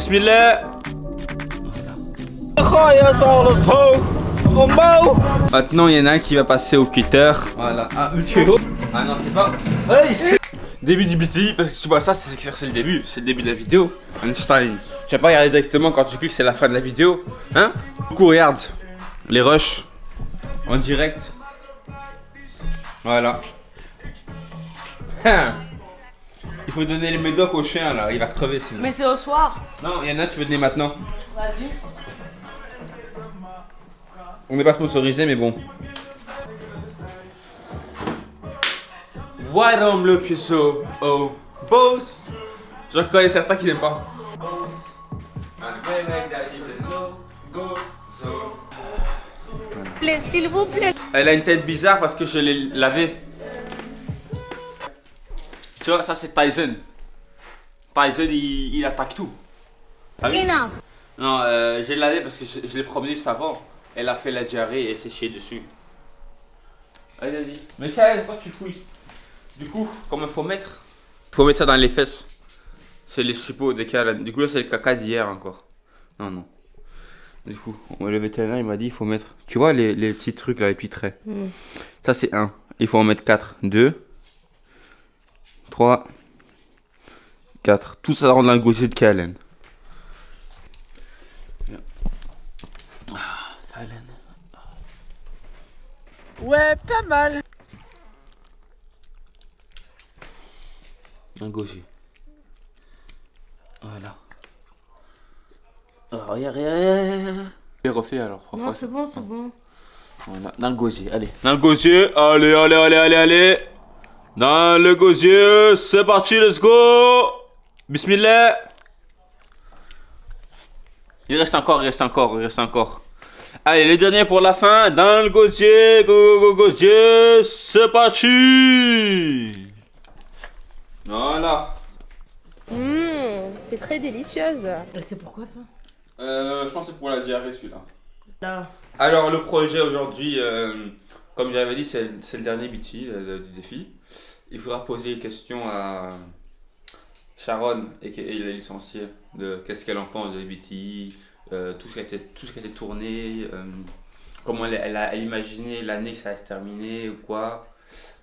Bismillah. Maintenant, il y en a un qui va passer au cutter. Voilà. Ah, monsieur. Ah non, c'est pas. Hey, début du BTI, parce que tu vois ça, c'est le début. C'est le début de la vidéo. Einstein. Tu vas pas regarder directement quand tu cliques, c'est la fin de la vidéo. Hein? Du coup, regarde. Les rushs. En direct. Voilà. Hein. Il faut donner les médocs au chien là, il va crever sinon. Mais c'est au soir. Non, il y en a, tu peux donner maintenant. Vas-y. On n'est pas sponsorisé, mais bon. Voilà le puceau. Oh, boss. Je reconnais certains qui n'aiment pas. S'il vous plaît. Elle a une tête bizarre parce que je l'ai lavée. Tu vois, ça c'est Tyson. Tyson, il attaque tout. Ah oui? Enough. Non, j'ai lavé parce que je l'ai promené juste avant. Elle a fait la diarrhée et elle s'est chiée dessus. Allez, vas-y. Mais Kael, toi tu fouilles. Du coup, comment il faut mettre? Il faut mettre ça dans les fesses. C'est les suppos de Kael. Du coup, là, c'est le caca d'hier encore. Non, non. Du coup, le vétérinaire il m'a dit il faut mettre. Tu vois les petits trucs là, les petits traits. Ça, c'est 1. Il faut en mettre 4. 2, 3, 4. Tout ça rentre dans le gosier de Kaelen. Ouais, pas mal. Un gosier. Voilà. Oh, regarde, regarde. Je refais alors. Non, c'est bon, c'est bon. Voilà. Dans le gosier, allez. Dans le gosier, allez, allez, allez, allez, allez. Dans le gosier, c'est parti, let's go. Bismillah. Il reste encore, il reste encore, il reste encore. Allez, les derniers pour la fin. Dans le gosier, go, go, go, gosier, c'est parti. Voilà. C'est très délicieuse. Et c'est pourquoi ça? Je pense que c'est pour la diarrhée celui-là. Là. Alors le projet aujourd'hui, comme j'avais dit, c'est le dernier BT du défi. Il faudra poser des questions à Sharon et la licenciée de qu'est-ce qu'elle en pense de BT, tout ce qui a été tourné, comment elle a imaginé l'année que ça va se terminer ou quoi,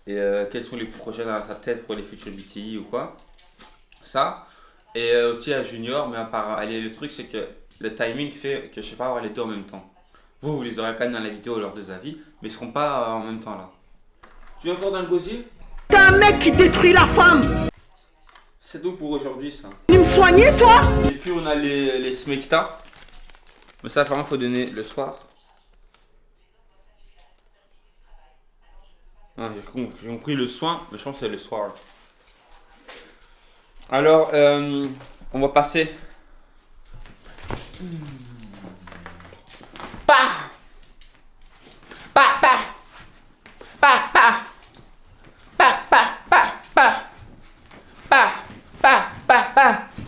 et quels sont les projets dans sa tête pour les futurs BT ou quoi. Ça. Et aussi à Junior, mais le truc c'est que le timing fait que je sais pas avoir les deux en même temps. Vous les aurez quand même dans la vidéo leurs deux avis, mais ils seront pas en même temps là. Tu es encore dans le gosier? T'es un mec qui détruit la femme. C'est tout pour aujourd'hui ça. Tu me soignais toi? Et puis on a les smecta. Mais ça vraiment faut donner le soir. Ah, j'ai compris le soin, mais je pense que c'est le soir. Alors, on va passer.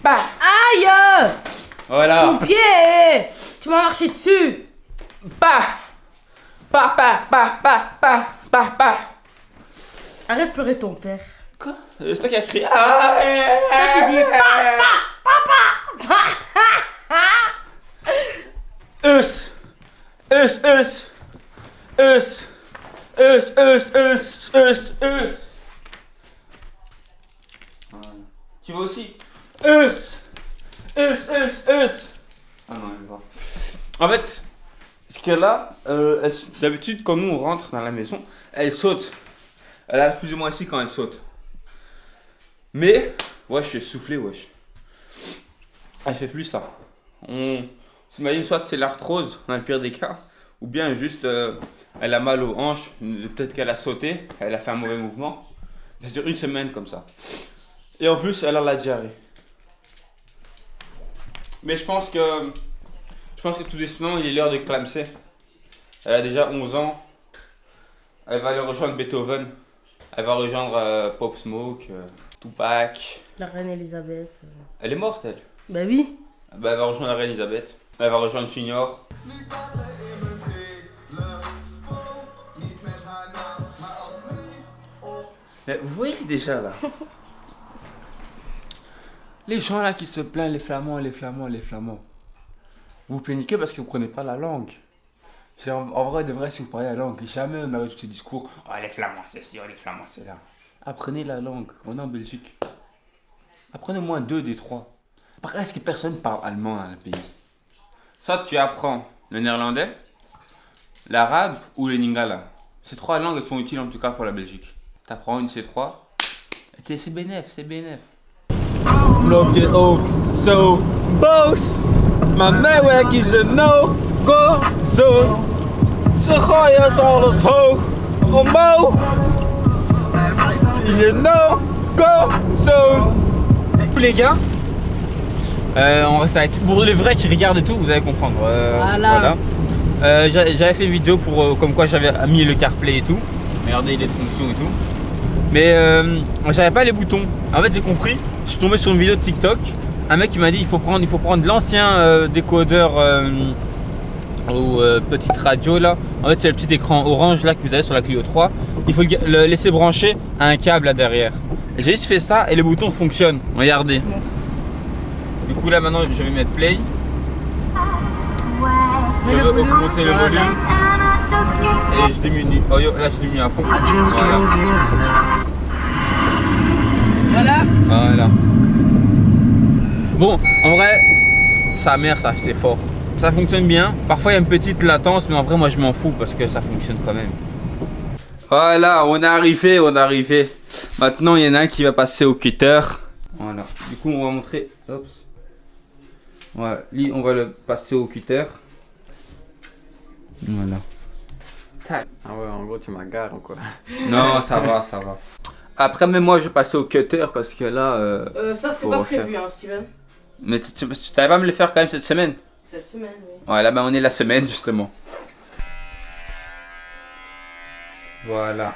Aïe! Voilà. Mon pied! Tu m'as marché dessus! Arrête de pleurer ton père. Quoi? C'est toi qui as crié. Ça qui dit Us. Voilà. Tu vois aussi? Us. Ah non, elle va. En fait, ce qu'elle a, d'habitude quand nous on rentre dans la maison, elle saute. Elle a plus ou moins ici quand elle saute. Mais, wesh, je suis soufflé, wesh. Elle fait plus ça. On s'imagine soit c'est l'arthrose, dans le pire des cas, ou bien juste elle a mal aux hanches, peut-être qu'elle a sauté, elle a fait un mauvais mouvement. Ça dure une semaine comme ça. Et en plus, elle a la diarrhée. Mais je pense que tout doucement, il est l'heure de clamser. Elle a déjà 11 ans. Elle va aller rejoindre Beethoven. Elle va rejoindre Pop Smoke, Tupac. La reine Elisabeth. Elle est morte, elle. Bah oui. Bah, elle va rejoindre la reine Elisabeth. Elle va rejoindre Junior. Mais vous voyez déjà là. Les gens là qui se plaignent, les Flamands, les Flamands, les Flamands. Vous plaignez que parce que vous ne comprenez pas la langue. En vrai, de vrai, si vous parlez la langue, jamais on aurait tous ces discours. Oh, les Flamands, c'est ci, oh, les Flamands, c'est là. Apprenez la langue. On est en Belgique. Apprenez au moins 2 des 3. Presque personne parle allemand dans le pays. Soit tu apprends le néerlandais, l'arabe ou le lingala. Ces 3 langues sont utiles en tout cas pour la Belgique. Tu apprends une de ces 3. Et c'est bénéf, c'est bénéf. Look it up, so boos. My netwerk is a no-go zone. Ze gooien alles hoog omhoog. Il est no-go zone. Les gars, on reste avec pour les vrais qui regardent tout, vous allez comprendre. Voilà. J'avais fait une vidéo pour comme quoi j'avais mis le CarPlay et tout. Regardez, il est de fonction et tout. Mais j'avais pas les boutons. En fait, j'ai compris. Je suis tombé sur une vidéo de TikTok. Un mec qui m'a dit il faut prendre l'ancien décodeur ou petite radio là. En fait, c'est le petit écran orange là que vous avez sur la Clio 3. Il faut le laisser brancher à un câble là derrière. J'ai juste fait ça et les boutons fonctionnent. Regardez. Du coup là maintenant je vais mettre play. Je veux augmenter le volume et je diminue. Oh yo, là je diminue à fond. Voilà. Bon, en vrai, sa mère, ça c'est fort. Ça fonctionne bien. Parfois il y a une petite latence, mais en vrai moi je m'en fous parce que ça fonctionne quand même. Voilà, on est arrivé. Maintenant il y en a un qui va passer au cutter. Voilà. Du coup on va montrer. Hop. Voilà, lui on va le passer au cutter. Voilà. Tac. Ah ouais, en gros tu m'agarres quoi. Non, ça va. Après même moi je vais passer au cutter parce que là. Ça c'était faut pas refaire. prévu, hein, Steven. Mais tu t'avais pas à me le faire quand même cette semaine? Cette semaine, oui. Ouais, là ben on est la semaine justement. Voilà.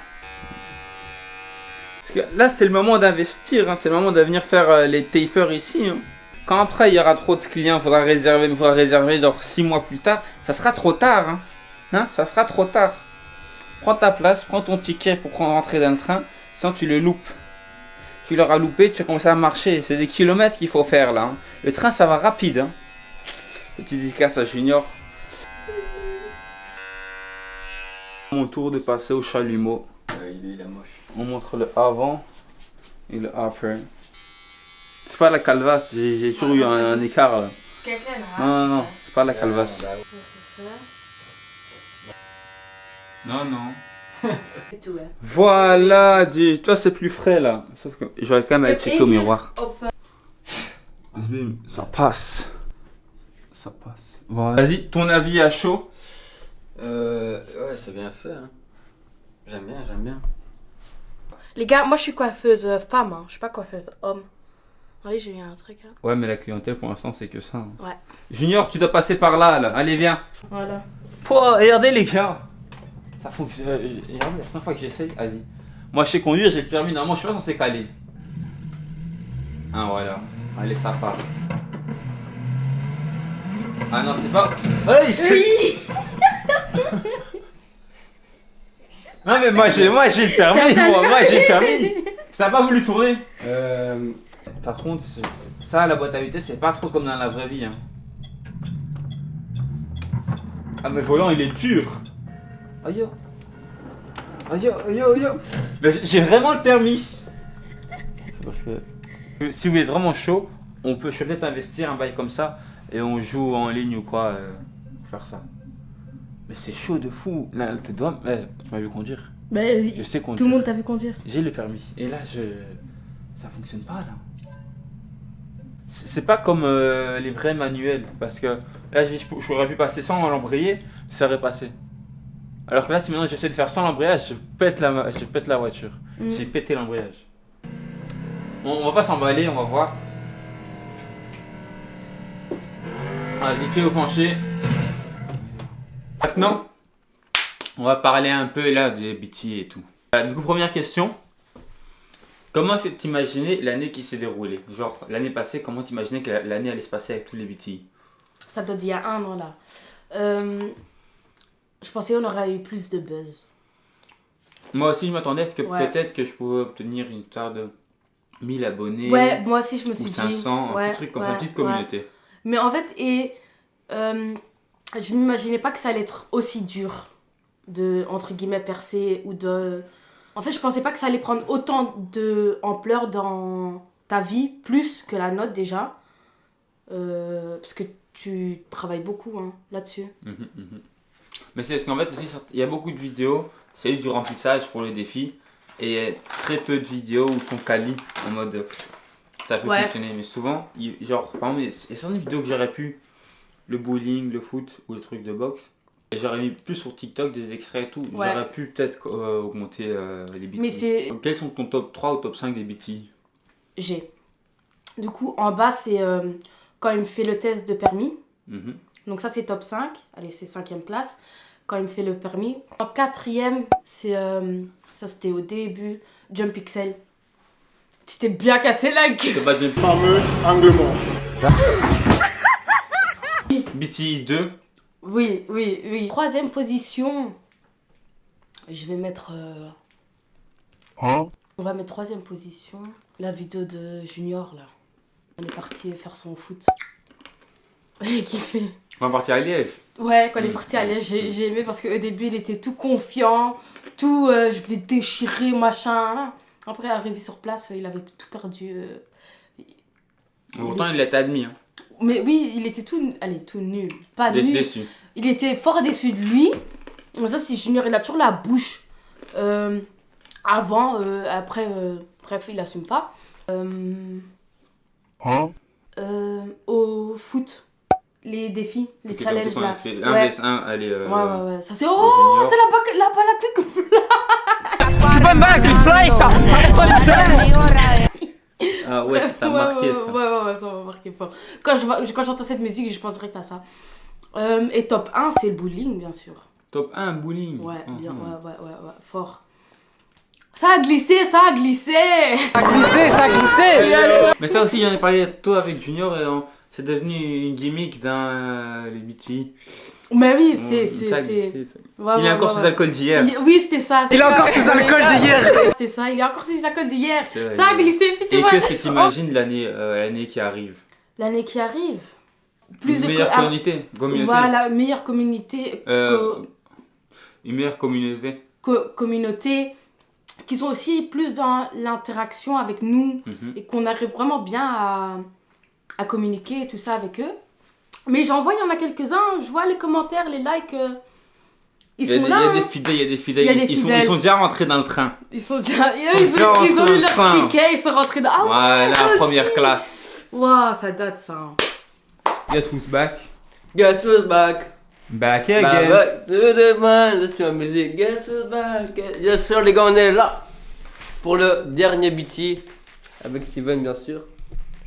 Parce que là c'est le moment d'investir, hein. C'est le moment de venir faire les tapers ici. Hein. Quand après il y aura trop de clients, il faudra réserver genre 6 mois plus tard, ça sera trop tard. Hein, ça sera trop tard. Prends ta place, prends ton ticket pour rentrer dans le train, sinon tu le loupes. Tu l'auras loupé, tu vas commencer à marcher. C'est des kilomètres qu'il faut faire là. Hein. Le train ça va rapide. Hein. Petit dédicace à Junior. Mon tour de passer au chalumeau. Il est moche. On montre le avant et le après. C'est pas la calvasse, j'ai toujours eu un écart là. Quelqu'un là. Non, c'est pas la calvasse. Non. C'est tout, hein. Voilà, toi c'est plus frais là. Sauf que j'aurais quand même aller checker au miroir. Ça passe. Voilà. Vas-y, ton avis à chaud? Ouais, c'est bien fait. Hein. J'aime bien. Les gars, moi je suis coiffeuse femme, hein. Je suis pas coiffeuse homme. Oui, j'ai eu un truc. Hein. Ouais, mais la clientèle pour l'instant c'est que ça. Hein. Ouais. Junior, tu dois passer par là. Allez, viens. Voilà. Oh, regardez les gars. Ça fonctionne. Regardez, la première fois que j'essaye, vas-y. Moi je sais conduire, j'ai le permis. Normalement, je suis pas censé caler. Ah, voilà. Allez, ça part. Ah non, c'est pas. Oui. Non, mais moi j'ai le permis. Moi j'ai le permis. Ça a pas voulu tourner. Par contre, ça, la boîte à vitesse, c'est pas trop comme dans la vraie vie. Hein. Ah, mais le volant, il est dur. Aïe. Mais j'ai vraiment le permis. C'est parce que. Si vous êtes vraiment chaud, je peux peut-être investir un bail comme ça et on joue en ligne ou quoi. Faire ça. Mais c'est chaud de fou. Là, tu m'as vu conduire. Bah oui. Je sais conduire. Tout le monde t'a vu conduire. J'ai le permis. Et là, ça fonctionne pas là. C'est pas comme les vrais manuels. Parce que là, j'aurais pu passer sans l'embrayer, ça aurait passé. Alors que là, si maintenant j'essaie de faire sans l'embrayage, je pète la voiture. J'ai pété l'embrayage. On va pas s'emballer, on va voir. Vas-y, pied au plancher. Maintenant, on va parler un peu là des BT et tout. Du coup, première question. Comment t'imaginais l'année qui s'est déroulée? Genre, l'année passée, comment t'imaginais que l'année allait se passer avec tous les BT? Ça doit dire il y a 1 an là. Je pensais qu'on aurait eu plus de buzz. Moi aussi, je m'attendais à ce que Ouais. peut-être que je pouvais obtenir une sorte de 1000 abonnés. Ouais, moi aussi je me suis Ou dit. 500, un ouais, petit truc comme ça, ouais, une petite ouais. communauté. Mais en fait, je n'imaginais pas que ça allait être aussi dur de, entre guillemets, percer ou de... En fait, je pensais pas que ça allait prendre autant d'ampleur dans ta vie, plus que la note déjà. Parce que tu travailles beaucoup hein, là-dessus. Mais c'est parce qu'en fait, aussi, il y a beaucoup de vidéos, c'est juste du remplissage pour les défis. Et il y a très peu de vidéos où sont quali en mode ça peut Ouais. fonctionner. Mais souvent, genre, par exemple, il y a certaines vidéos que j'aurais pu, le bowling, le foot ou les trucs de boxe. Et j'aurais mis plus sur TikTok des extraits et tout. Ouais. J'aurais pu peut-être augmenter les BT. Mais c'est... Quels sont ton top 3 ou top 5 des BT? J'ai. Du coup, en bas, c'est quand il me fait le test de permis. Donc ça, c'est top 5. Allez, c'est 5e place. Quand il me fait le permis. En 4e, c'est... ça, c'était au début. Jump Pixel. Tu t'es bien cassé la gueule. C'est pas de Fameux angle mort. BT 2. Oui. 3e position. Je vais mettre... Hein? On va mettre 3e position. La vidéo de Junior, là. On est parti faire son foot. J'ai kiffé. On va partir à Liège. Ouais, quand il est parti à Liège, j'ai aimé parce qu'au début, il était tout confiant. Tout, je vais déchirer, machin. Après, arrivé sur place, il avait tout perdu. Pourtant, il était admis. Hein. Mais oui, il était tout, allez, tout nul. Pas nul. Déçu. Il était fort déçu de lui. Mais ça, c'est Junior, il a toujours la bouche. Avant, après, bref, il assume pas. Hein? Au foot, les défis, les Ok, challenges donc, on a là. fait Ouais. 1 vs 1, allez. Ouais. Ça c'est. au Oh, junior. c'est la balle à cul. Ah ouais, ça t'a marqué ça. Ouais, ça m'a marqué fort. Quand j'entends cette musique, je pense direct à ça. Et top 1, c'est le bowling, bien sûr. Top 1, bowling. Ouais, bien, Mhm. ouais, fort. Ça a glissé. Mais ça aussi, j'en ai parlé tôt avec Junior et c'est devenu une gimmick dans les BT. Mais oui, Ça a glissé, ça. Ouais, Il a encore ses alcools d'hier. Oui, c'était ça. Il a encore ses alcools d'hier. C'était ça, il a encore ses alcools d'hier. C'est vrai, Ça a il est- glissé, puis tu Et vois. qu'est-ce que tu imagines l'année qui arrive? L'année qui arrive. Plus Une de meilleure ah, communauté. Voilà, meilleure communauté. Une meilleure communauté. Communauté qui sont aussi plus dans l'interaction avec nous et qu'on arrive vraiment bien à communiquer et tout ça avec eux. Mais j'en vois, il y en a quelques-uns, je vois les commentaires, les likes, ils sont là. Il y a hein. des fidèles, il y a des fidèles. Il y a des Ils fidèles. sont déjà rentrés dans le train. Ils sont déjà. Ils sont déjà Ils ont rentrés eu dans leur le train. ticket, ils sont rentrés dans. Ah ouais, Voilà, ça aussi. première classe. Waouh, ça date ça. Guess who's back? Guess who's back? Back Bah, again. back to the man, c'est ma musique. Guess who's back? Bien sûr, les gars, on est là pour le dernier BT avec Steven, bien sûr.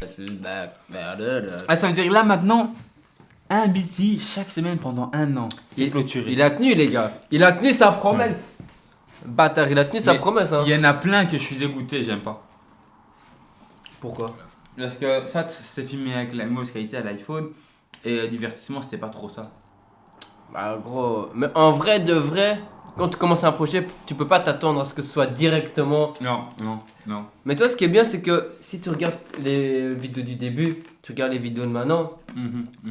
Guess who's back? Ah, ça veut dire là maintenant, un BT chaque semaine pendant 1 an. C'est clôturé. Il a tenu, les gars. Il a tenu sa promesse. Bâtard, il a tenu sa Mais promesse, hein. Il y en a plein que je suis dégoûté, j'aime pas. Pourquoi? Parce que ça, c'est filmé avec la mauvaise qualité à l'iPhone. Et divertissement, c'était pas trop ça. Bah, gros. Mais en vrai de vrai, quand tu commences un projet, tu peux pas t'attendre à ce que ce soit directement. Non. Mais toi, ce qui est bien, c'est que si tu regardes les vidéos du début, tu regardes les vidéos de maintenant,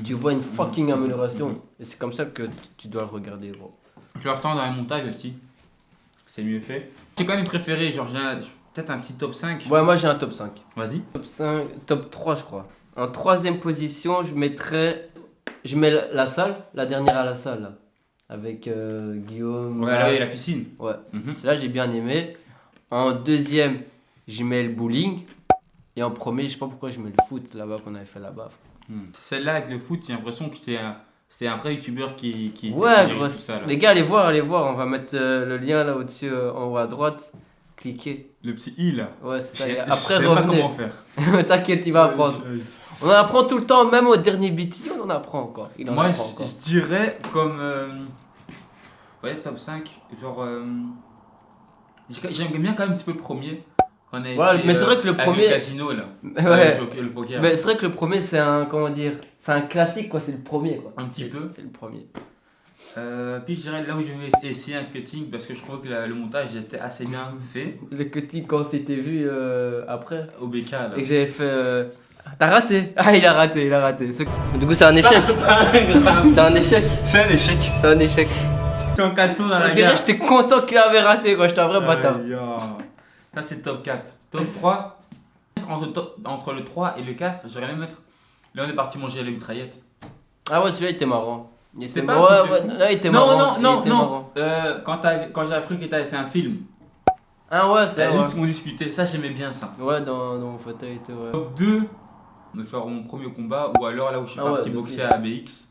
tu vois une fucking amélioration. Et c'est comme ça que tu dois le regarder, gros. Je le ressens dans le montage aussi. C'est mieux fait. J'ai quand même préféré, genre, peut-être un petit top 5. Ouais, moi j'ai un top 5. Vas-y. Top 5, top 3, je crois. En 3ème position, je mets la salle, la dernière à la salle, là. Avec Guillaume. Ouais, Max. là, il y a la piscine. Ouais, Mhm. celle-là j'ai bien aimé. En 2ème, je mets le bowling. Et en premier, je sais pas pourquoi je mets le foot là-bas qu'on avait fait là-bas. Celle-là avec le foot, j'ai l'impression que c'était un vrai youtubeur qui Ouais, gérait gros. tout ça, là. Les gars, allez voir. On va mettre le lien là au-dessus, en haut à droite. Cliquez. Le petit i là. Ouais, c'est ça. Je et sais après, pas revenez. comment faire. T'inquiète, il va apprendre. On en apprend tout le temps, même au dernier BT, on en apprend encore. Il en Moi, apprend encore. je dirais comme. Ouais, top 5. Genre. J'aime bien quand même un petit peu le premier. Qu'on a Ouais, fait, mais c'est vrai que le avec premier- Le casino là. Ouais. Le poker. Mais c'est vrai que le premier, c'est un. Comment dire? C'est un classique, quoi. C'est le premier, quoi. Un petit peu. C'est le premier. Puis je dirais là où je vais essayer un cutting parce que je trouve que le montage était assez bien fait. Le cutting quand c'était vu après. Au BK là. Et que j'avais fait. T'as raté. Ah, il a raté. Du coup, c'est un échec. C'est un échec. C'est un échec. C'est un échec. T'es en casson dans la On dirait gare. j'étais content qu'il avait raté quoi, j'étais un vrai bâtard. Aïe, ça c'est top 4. Top 3. Entre le 3 et le 4, j'aurais même mettre. Là on est parti manger les mitraillettes. Ah ouais, celui-là il était marrant. Il était C'est marrant. pas un Ouais, truc de ouais, fou. là il était Non, marrant. non, il était non. marrant. Quand j'ai appris que t'avais fait un film, Ah ouais, c'est vrai. on discutait. Ça j'aimais bien ça. Ouais, dans mon fauteuil et tout, ouais. Top 2, genre mon premier combat, ou alors là où je suis Ah ouais, parti donc boxer oui. à ABX.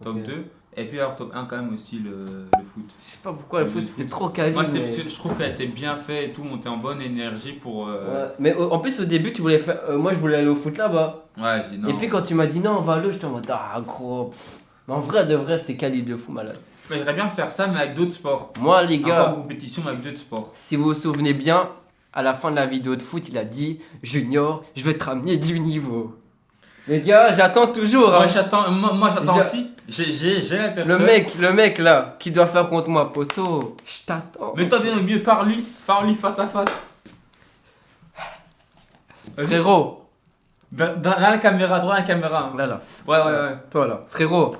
Top Ok. 2. Et puis alors top 1 quand même aussi le foot. Je sais pas pourquoi le foot c'était trop quali. Moi mais... je trouve qu'elle était bien fait et tout, on était en bonne énergie pour... Ouais. Mais en plus au début tu voulais faire. Moi je voulais aller au foot là-bas. Ouais, j'ai dit non. Et puis quand tu m'as dit non on va à l'eau, j'étais en mode ah gros. Mais en vrai de vrai c'était quali de fou malade. Mais j'aimerais bien faire ça mais avec d'autres sports. Moi les Encore gars, en compétition mais avec d'autres sports. si vous vous souvenez bien, à la fin de la vidéo de foot il a dit Junior, je vais te ramener du niveau. Les gars, j'attends toujours. Hein. Moi j'attends J'ai- aussi. J'ai la personne. Le mec là, qui doit faire contre moi, poto, je t'attends. Mais toi bien au mieux, parle-lui face à face. Vas-y. Frérot, Dans la caméra, droit à la caméra. hein. là, Ouais. toi là, frérot,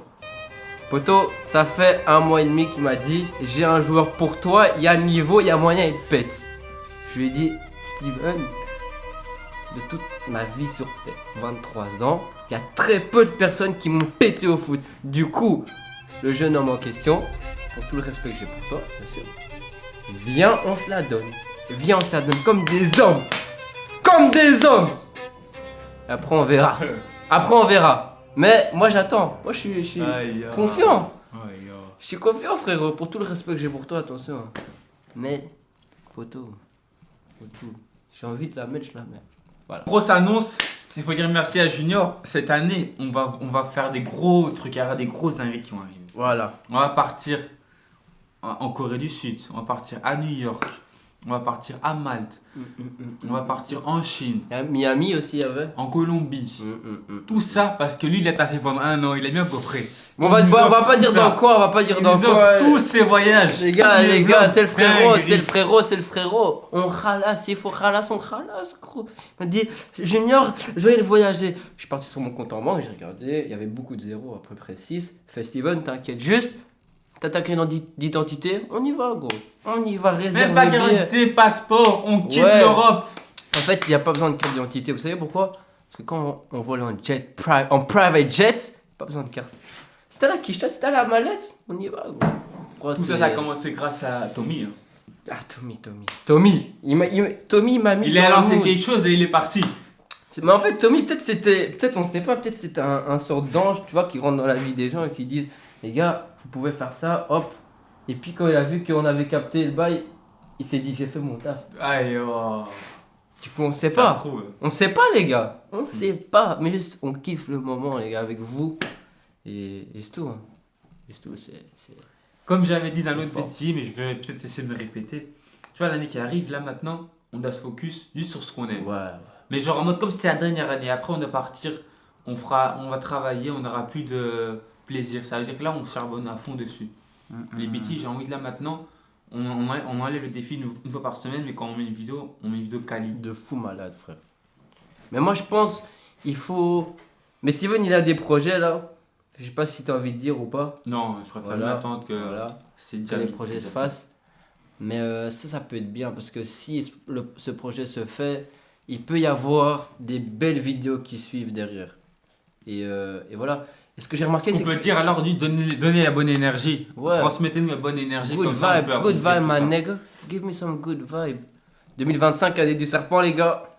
poto, ça fait 1 mois et demi qu'il m'a dit, j'ai un joueur pour toi, il y a le niveau, il y a moyen, il te pète. Je lui ai dit, Steven, de toute ma vie sur Terre, 23 ans, il y a très peu de personnes qui m'ont pété au foot. Du coup, le jeune homme en question, pour tout le respect que j'ai pour toi, bien sûr, viens, on se la donne. Viens, on se la donne comme des hommes. Comme des hommes. Après, on verra. Après, on verra. Mais moi, j'attends. Moi, je suis confiant. Je suis confiant, frérot, pour tout le respect que j'ai pour toi, attention. Mais, poteau, j'ai envie de la mettre, je la mets. Voilà. Grosse annonce, il faut dire merci à Junior. Cette année, on va faire des gros trucs, il y aura des grosses dingueries qui vont arriver. Voilà. On va partir en Corée du Sud, on va partir à New York, on va partir à Malte, on va partir en Chine, Il y a Miami aussi, il y avait. en Colombie. Tout ça parce que lui, il a taffé pendant 1 an, il a bien compris. Bon, on va pas dire dans quoi, on va pas dire Il dans nous quoi. offre tous ses voyages. Les gars, c'est le frérot, Dinguerie. c'est le frérot, c'est le frérot. On ralasse, il faut ralasse, on ralasse, gros. Il m'a dit, Junior, je vais voyager. Je suis parti sur mon compte en banque, j'ai regardé, il y avait beaucoup de zéros, à peu près 6. Steven, t'inquiète juste, t'as ta carte d'identité, on y va, gros. On y va, réserver. Même pas le carte billet. d'identité, passeport, on quitte Ouais. l'Europe. En fait, il n'y a pas besoin de carte d'identité, vous savez pourquoi? Parce que quand on vole en private jet, pas besoin de carte. Si t'as la quiche, si t'as la mallette, on y va, gros. Tout ça, ça a commencé grâce à Tommy. hein. Ah, Tommy. Tommy, il m'a mis. Il dans a le lancé mood. quelque chose et il est parti. Mais en fait, Tommy, peut-être on sait pas, peut-être c'était un sort d'ange, tu vois, qui rentre dans la vie des gens et qui disent, les gars, vous pouvez faire ça, hop. Et puis quand il a vu qu'on avait capté le bail, il s'est dit, j'ai fait mon taf. Aïe, oh. Du coup, on sait Ça pas. se trouve. On sait pas, les gars. On sait pas. Mais juste, on kiffe le moment, les gars, avec vous. Et c'est tout. Hein. Et c'est tout. Comme j'avais dit dans C'est l'autre fort. petit, mais je vais peut-être essayer de me répéter. Tu vois, l'année qui arrive, là maintenant, on doit se focus juste sur ce qu'on aime. Ouais. Mais genre en mode comme si c'était la dernière année. Après, on doit partir, on va travailler, on n'aura plus de plaisir. Ça veut dire que là, on charbonne à fond dessus. Les BT, j'ai envie de là maintenant, on enlève le défi une fois par semaine, mais quand on met une vidéo quali. De fou malade, frère. Mais moi, je pense, il faut. Mais Steven, il a des projets là. Je sais pas si tu as envie de dire ou pas. Non, je préfère Voilà. attendre que Voilà. c'est Que déjà les mis. projets se fassent. Mais ça peut être bien parce que si ce projet se fait, il peut y avoir des belles vidéos qui suivent derrière. Et voilà. Et ce que j'ai remarqué, On c'est peut que. dire alors, donnez la bonne énergie. Ouais. Transmettez-nous la bonne énergie. Good comme ça, on vibe, peut good accomplir vibe, tout my ça. nigga. Give me some good vibe. 2025, année du serpent, les gars.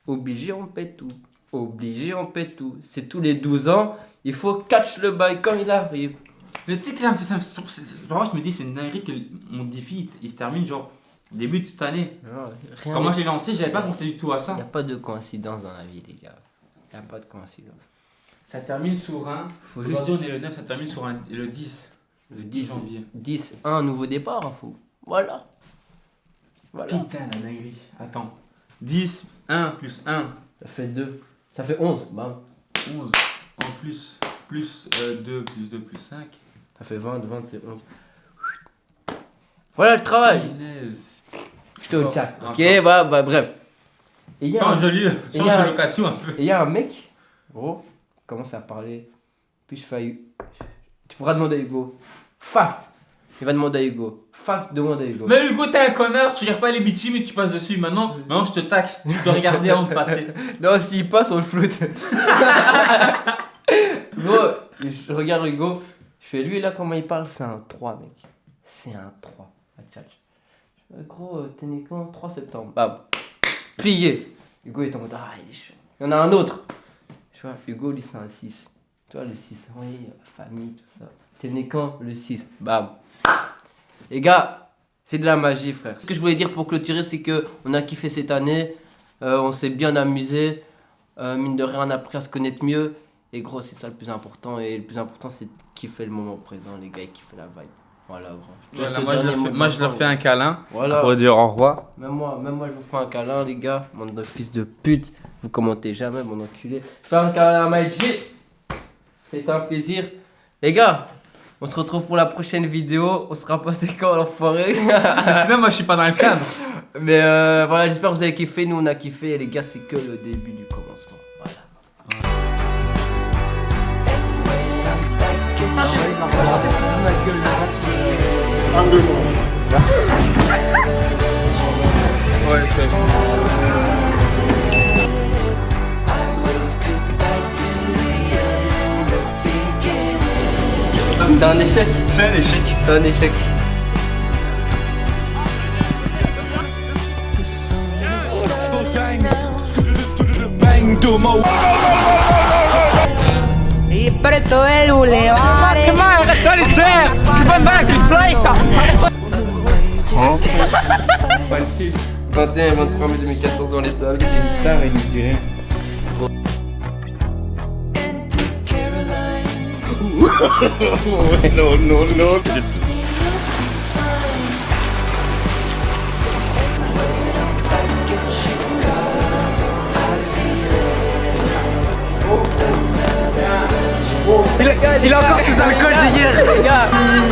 Obligé, on pète tout. Obligé, on pète tout. C'est tous les 12 ans. Il faut catch le bail quand il arrive. Mais tu sais que ça me fait. Genre, je me dis, c'est une dinguerie que mon défi il se termine genre début de cette année. Rien Quand moi j'ai lancé, j'avais pas pensé du tout à Il n'y a ça. pas de coïncidence dans la vie, les gars. Il n'y a pas de coïncidence. Ça termine sur un. Faut juste Aujourd'hui, on est le 9, ça termine sur le 10 le 10 janvier. 10, un nouveau départ, hein, fou. Voilà. Voilà. Putain, la dinguerie. Attends. 10, 1 plus 1, Ça fait 2. Ça fait 11. Bam. 11. En plus 2 plus 2 plus 5. Ça fait 20, c'est 11. Voilà le travail. J'étais au jack. Ok, bah bref. Et il y a Change de lieu, change de location un peu. Et il y a un mec, gros, commence à parler. Puis je fais. Tu pourras demander à Hugo. Fact. Il va demander à Hugo. Fact, demande à Hugo. Mais Hugo, t'es un connard, tu gères pas les BT mais tu passes dessus. Maintenant je te taxe, tu dois regarder avant de passer. Non, s'il passe, on le floute. Gros, je regarde Hugo. Je fais lui là, comment il parle, c'est un 3, mec. C'est un 3. Gros, t'es né quand 3 septembre. Bam. Plié. Hugo est en mode, ah, il est chaud. Il y en a un autre. Tu vois, Hugo, lui, c'est un 6. Tu vois, le 6, oui, famille, tout ça. T'es né quand le 6. Bam. Les gars, c'est de la magie, frère. Ce que je voulais dire pour clôturer, c'est que on a kiffé cette année. On s'est bien amusé. Mine de rien, on a appris à se connaître mieux. Et gros, c'est ça le plus important. Et le plus important, c'est de kiffer le moment présent, les gars, et kiffer la vibe. Voilà, gros. Moi, je leur fais un câlin. Voilà. Pour dire au revoir. Même moi, je vous fais un câlin, les gars. Mon fils de pute. Vous commentez jamais, mon enculé. Je fais un câlin à Maïchi. C'est un plaisir. Les gars, on se retrouve pour la prochaine vidéo. On sera passé quand, l'enfoiré? Sinon, moi, je suis pas dans le cadre. Mais voilà, j'espère que vous avez kiffé. Nous, on a kiffé. Et les gars, c'est que le début du commencement. Voilà. Angle mort. Ouais, c'est C'est un échec. C'est un échec. C'est un échec. Y por todo el bulevar. ¿Qué más? C'est 21 et 23 mai 2014 dans les salles. Il est tard et il dirait. No. Il a encore ses alcools d'hier. Les gars,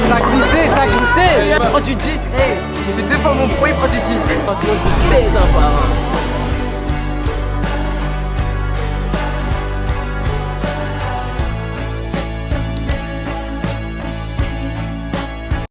ça a glissé. Il prend du 10. Hey, il fait 2 fois mon poids, il prend du 10. Sinon, je te pèse un par un.